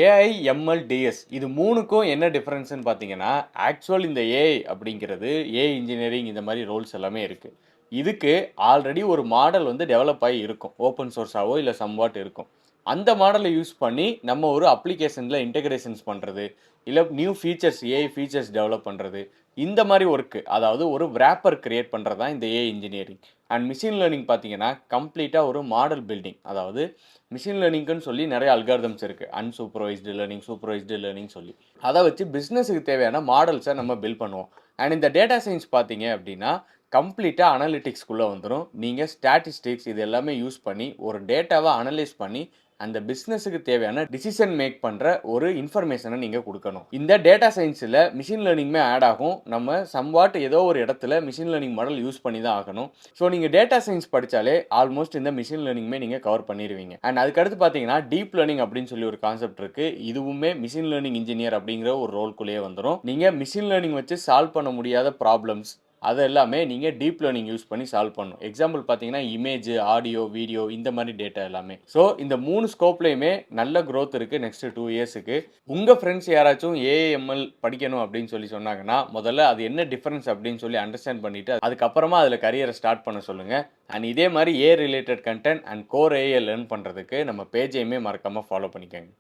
AI, ML, DS இது 3க்கும் என்ன டிஃபரன்ஸ்ன்னு பார்த்தீங்கன்னா, ஆக்சுவல் இந்த ஏஐ அப்படிங்கிறது ஏஐ இன்ஜினியரிங் இந்த மாரி ரோல்ஸ் எல்லாமே இருக்கு. இதுக்கு ஆல்ரெடி ஒரு மாடல் வந்து டெவலப் ஆகி இருக்கும். ஓப்பன் சோர்ஸாவோ இல்ல சம்வாட் இருக்கும். அந்த மாடல யூஸ் பண்ணி நம்ம ஒரு அப்ளிகேஷன்ல இன்டகிரேஷன்ஸ் பண்றது, இல்ல new features AI features develop பண்றது, இந்த மாரி ஒர்க் அதாவது ஒரு விராப்பர் கிரியேட் பண்றது தான் இந்த AI engineering. And machine learning பார்த்தீங்கன்னா, கம்ப்ளீட்டா ஒரு மாடல் பில்டிங். அதாவது மெஷின் லேர்னிங்க்குன்னு சொல்லி நெறைய அல்காரிதம்ஸ் இருக்கு. அன்சூப்பர்வைஸ்டு லேர்னிங், சூப்பர்வைஸ்டு லேர்னிங் சொல்லி. அத வச்சு பிசினஸ்ஸுக்கு தேவையான மாடல்ஸ நம்ம பில்ட் பண்ணுவோம். அண்ட் இந்த டேட்டா சயன்ஸ் பார்த்தீங்க அப்டின்னா, கம்ப்ளீட்டா அனலிட்டிக்ஸ்க்குள்ள வந்துரும். நீங்க ஸ்டாட்டிஸ்டிக்ஸ் இது எல்லாமே யூஸ் பண்ணி ஒரு டேட்டாவ அனலைஸ் பண்ணி அந்த பிசினஸ்ஸுக்கு தேவையான டிசிஷன் மேக் பண்ற ஒரு இன்ஃபர்மேஷன நீங்க குடுக்கணும். இந்த டேட்டா சயன்ஸ்ல மெஷின் லேர்னிங்குமே ஆட் ஆகும். நம்ம சம்வாட் ஏதோ ஒரு இடத்துல மெஷின் லேர்னிங் மாடல் யூஸ் பண்ணி தான் ஆகணும். ஸோ நீங்க டேட்டா சயன்ஸ் படிச்சாலே ஆல்மோஸ்ட் இந்த மெஷின் லேர்னிங்குமே நீங்க கவர் பண்ணிருவீங்க. அண்ட் அதுக்கு அடுத்து பார்த்தீங்கன்னா, டீப் லேர்னிங் அப்படின்னு சொல்லி ஒரு கான்செப்ட் இருக்கு. இதுவுமே மெஷின் லேர்னிங் இன்ஜினியர் அப்படிங்கிற ஒரு ரோல்குள்ளேயே வந்துரும். நீங்க மெஷின் லேர்னிங் வச்சு சால்வ் பண்ண முடியாத ப்ராப்ளம்ஸ் அது எல்லாமே நீங்க டீப் லேர்னிங் யூஸ் பண்ணி சால்வ் பண்ணணும். எக்ஸாம்பிள் பார்த்தீங்கன்னா, இமேஜ், ஆடியோ, வீடியோ இந்த மாரி டேட்டா எல்லாமே. ஸோ இந்த 3 ஸ்கோப்லயுமே நல்ல குரோத் இருக்கு நெக்ஸ்ட் 2 இயர்ஸ்க்கு. உங்க ஃப்ரெண்ட்ஸ் யாராச்சும் ஏஐ, எம்எல் படிக்கணும் அப்படின்னு சொல்லி சொன்னாங்கன்னா, முதல்ல அது என்ன டிஃபரன்ஸ் அப்படின்னு சொல்லி அண்டர்ஸ்டாண்ட் பண்ணிட்டு, அதுக்கப்புறமா அதுல கரியர ஸ்டார்ட் பண்ண சொல்லுங்க. அண்ட் இதே மாரி AI related content and core AI learn பண்றதுக்கு நம்ம பேஜையுமே மறக்காம ஃபாலோ பண்ணிக்கங்க.